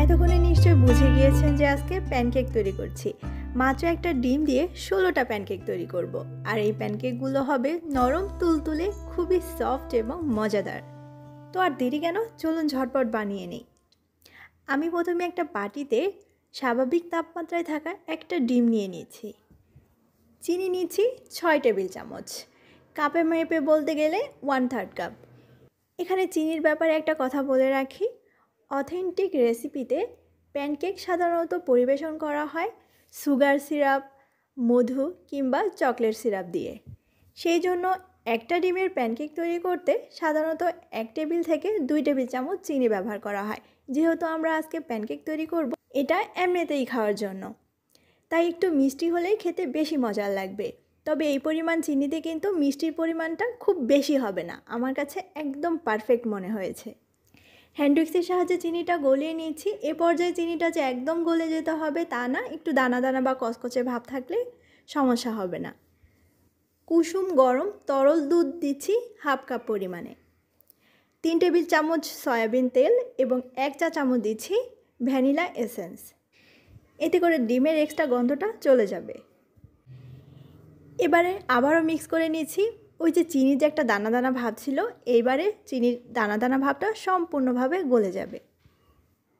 এতক্ষণে নিশ্চয়ই বুঝে গিয়েছেন যে আজকে প্যানকেক তৈরি করছি। মাত্র একটা ডিম দিয়ে 16টা প্যানকেক তৈরি করব। আর এই প্যানকেকগুলো হবে নরম তুলতুলে, খুবই সফট এবং মজাদার। তো আর দেরি কেন, চলুন ঝটপট বানিয়ে নিই। আমি প্রথমে একটা বাটিতে স্বাভাবিক তাপমাত্রায় থাকা একটা ডিম নিয়ে নিয়েছি। চিনি নিচ্ছি 6 টেবিল চামচ, কাপে মেপে বলতে গেলে 1/3 কাপ। এখানে চিনির ব্যাপারে একটা কথা বলে রাখি, অথেন্টিক রেসিপিতে প্যানকেক সাধারণত পরিবেশন করা হয় সুগার সিরাপ, মধু কিংবা চকলেট সিরাপ দিয়ে। সেই জন্য একটা ডিমের প্যানকেক তৈরি করতে সাধারণত 1 টেবিল থেকে 2 টেবিল চামচ চিনি ব্যবহার করা হয়। যেহেতু আমরা আজকে প্যানকেক তৈরি করব, এটা এমনিতেই খাওয়ার জন্য, তাই একটু মিষ্টি হলেই খেতে বেশি মজার লাগবে। তবে এই পরিমাণ চিনিতে কিন্তু মিষ্টির পরিমাণটা খুব বেশি হবে না। আমার কাছে একদম পারফেক্ট মনে হয়েছে। হ্যান্ড উইক্সের সাহায্যে চিনিটা গলিয়ে নিয়েছি। এ পর্যায়ে চিনিটা যে একদম গলে যেতে হবে তা না, একটু দানা দানা বা কচকচে ভাব থাকলে সমস্যা হবে না। কুসুম গরম তরল দুধ দিচ্ছি 1/2 কাপ পরিমাণে। 3 টেবিল চামচ সয়াবিন তেল এবং 1 চা চামচ দিচ্ছি ভ্যানিলা এসেন্স। এতে করে ডিমের এক্সট্রা গন্ধটা চলে যাবে। এবারে আবারও মিক্স করে নিয়েছি। ওই যে চিনির যে একটা দানা দানা ভাব ছিল, এইবারে চিনির দানা দানা ভাবটা সম্পূর্ণভাবে গলে যাবে।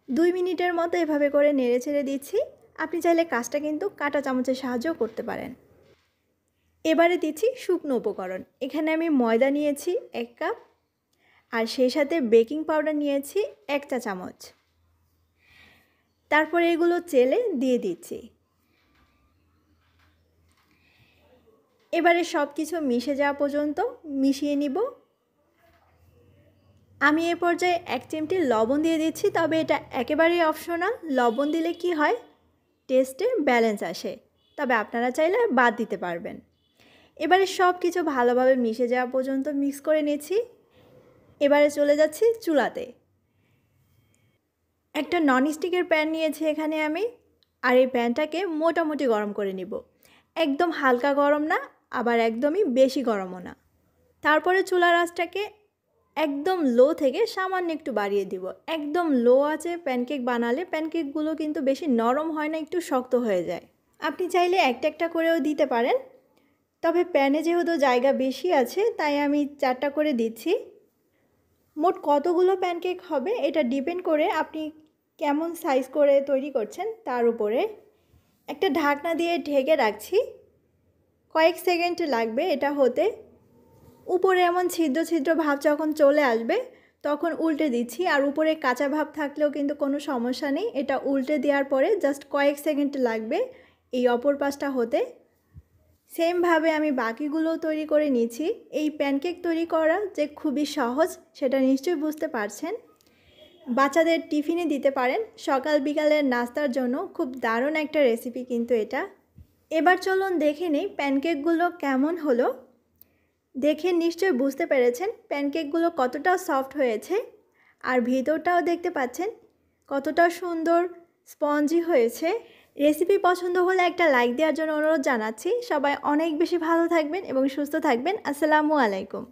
2 মিনিটের মতো এভাবে করে নেড়ে ছেড়ে দিচ্ছি। আপনি চাইলে কাজটা কিন্তু কাঁটা চামচের সাহায্যেও করতে পারেন। এবারে দিচ্ছি শুকনো উপকরণ। এখানে আমি ময়দা নিয়েছি 1 কাপ, আর সেই সাথে বেকিং পাউডার নিয়েছি 1 চা চামচ। তারপরে এগুলো চেলে দিয়ে দিচ্ছি। এবারে সব কিছু মিশে যাওয়া পর্যন্ত মিশিয়ে নিব। আমি এ পর্যায়ে 1 চিমটি লবণ দিয়ে দিচ্ছি, তবে এটা একেবারেই অপশনাল। লবণ দিলে কি হয়, টেস্টে ব্যালেন্স আসে, তবে আপনারা চাইলে বাদ দিতে পারবেন। এবারে সব কিছু ভালোভাবে মিশে যাওয়া পর্যন্ত মিক্স করে নিয়েছি। এবারে চলে যাচ্ছি চুলাতে। একটা ননস্টিকের প্যান নিয়েছি এখানে আমি, আর এই প্যানটাকে মোটামুটি গরম করে নিব। একদম হালকা গরম না, আবার একদমই বেশি গরমও না। তারপরে চুলার আঁচটাকে একদম লো থেকে সামান্য একটু বাড়িয়ে দিব। একদম লো আঁচে প্যানকেক বানালে প্যানকেকগুলো কিন্তু বেশি নরম হয় না, একটু শক্ত হয়ে যায়। আপনি চাইলে একটা একটা করেও দিতে পারেন, তবে প্যানে যেহেতু জায়গা বেশি আছে তাই আমি 4টা করে দিচ্ছি। মোট কতগুলো প্যানকেক হবে এটা ডিপেন্ড করে আপনি কেমন সাইজ করে তৈরি করছেন তার উপরে। একটা ঢাকনা দিয়ে ঢেকে রাখছি। কয়েক সেকেন্ড লাগবে এটা হতে। উপরে এমন ছিদ্র ছিদ্র ভাব যখন চলে আসবে তখন উল্টে দিচ্ছি। আর উপরে কাঁচা ভাব থাকলেও কিন্তু কোনো সমস্যা নেই, এটা উল্টে দেওয়ার পরে জাস্ট কয়েক সেকেন্ড লাগবে এই অপর পাশটা হতে। সেমভাবে আমি বাকিগুলো তৈরি করে নিয়েছি। এই প্যানকেক তৈরি করা যে খুবই সহজ সেটা নিশ্চয়ই বুঝতে পারছেন। বাচ্চাদের টিফিনে দিতে পারেন, সকাল বিকালের নাস্তার জন্য খুব দারুণ একটা রেসিপি কিন্তু এটা। এবার চলুন দেখে নিই প্যানকেকগুলো কেমন হলো। দেখে নিশ্চয়ই বুঝতে পেরেছেন প্যানকেকগুলো কতটা সফট হয়েছে, আর ভিতরটাও দেখতে পাচ্ছেন কতটা সুন্দর স্পঞ্জি হয়েছে। রেসিপি পছন্দ হলে একটা লাইক দেওয়ার জন্য অনুরোধ জানাচ্ছি। সবাই অনেক বেশি ভালো থাকবেন এবং সুস্থ থাকবেন। আসসালামু আলাইকুম।